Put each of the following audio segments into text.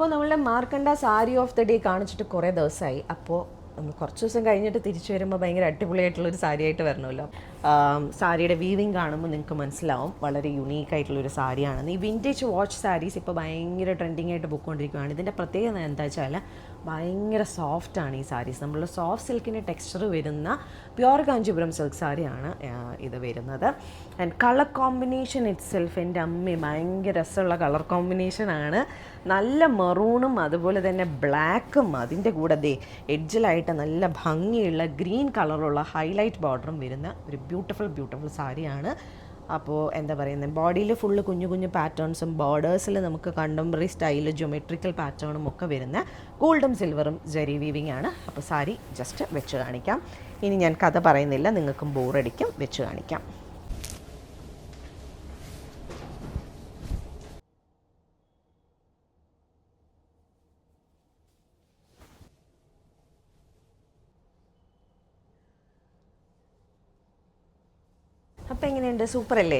അപ്പോൾ നമ്മളുടെ മാർക്കണ്ട sari of the day കാണിച്ചിട്ട് കുറേ ദിവസമായി. അപ്പോൾ കുറച്ച് ദിവസം കഴിഞ്ഞിട്ട് തിരിച്ചു വരുമ്പോൾ ഭയങ്കര അടിപൊളിയായിട്ടുള്ളൊരു സാരിയായിട്ട് വരണമല്ലോ. സാരിയുടെ വീവിങ് കാണുമ്പോൾ നിങ്ങൾക്ക് മനസ്സിലാവും വളരെ യുണീക്കായിട്ടുള്ളൊരു സാരിയാണെന്ന്. ഈ വിൻറ്റേജ് വാച്ച് സാരീസ് ഇപ്പോൾ ഭയങ്കര ട്രെൻഡിങ് ആയിട്ട് പോയിക്കൊണ്ടിരിക്കുകയാണ്. ഇതിൻ്റെ പ്രത്യേകത എന്താ വെച്ചാൽ ഭയങ്കര സോഫ്റ്റാണ് ഈ സാരീസ്. നമ്മളുടെ സോഫ്റ്റ് സിൽക്കിൻ്റെ ടെക്സ്ചർ വരുന്ന പ്യുവർ കാഞ്ചീപുരം സിൽക്ക് സാരിയാണ് ഇത് വരുന്നത്. And colour combination it self, എൻ്റെ അമ്മ ഭയങ്കര രസമുള്ള കളർ കോമ്പിനേഷനാണ്. നല്ല മെറൂണും അതുപോലെ തന്നെ ബ്ലാക്കും, അതിൻ്റെ കൂടെ എഡ്ജിലായിട്ട് നല്ല ഭംഗിയുള്ള ഗ്രീൻ കളറുള്ള ഹൈലൈറ്റ് ബോർഡറും വരുന്ന ഒരു ബ്യൂട്ടിഫുൾ സാരിയാണ്. അപ്പോൾ എന്താ പറയുന്നത്, ബോഡിയിൽ ഫുള്ള് കുഞ്ഞു കുഞ്ഞു പാറ്റേൺസും ബോർഡേഴ്സിൽ നമുക്ക് കണ്ടംപററി സ്റ്റൈല് ജോമെട്രിക്കൽ പാറ്റേണും ഒക്കെ വരുന്ന ഗോൾഡും സിൽവറും ജരി വീവിങ് ആണ്. അപ്പോൾ സാരി ജസ്റ്റ് വെച്ച് കാണിക്കാം. ഇനി ഞാൻ കഥ പറയുന്നില്ല, നിങ്ങൾക്കും ബോറടിക്കും, വെച്ച് കാണിക്കാം. അപ്പോൾ എങ്ങനെയുണ്ട്, സൂപ്പർ അല്ലേ?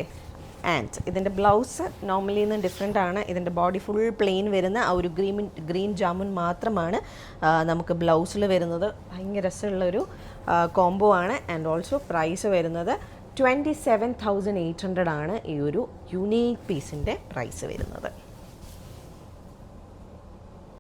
ആൻഡ് ഇതിൻ്റെ ബ്ലൗസ് നോർമലി നിന്ന് ഡിഫറെൻ്റ് ആണ്. ഇതിൻ്റെ ബോഡി ഫുൾ പ്ലെയിൻ വരുന്ന ആ ഒരു ഗ്രീൻ ജാമുൻ മാത്രമാണ് നമുക്ക് ബ്ലൗസിൽ വരുന്നത്. ഭയങ്കര രസമുള്ളൊരു കോംബോ ആണ്. ആൻഡ് ഓൾസോ പ്രൈസ് വരുന്നത് 27,800 ആണ് ഈ ഒരു യുണീക്ക് പീസിൻ്റെ പ്രൈസ് വരുന്നത്.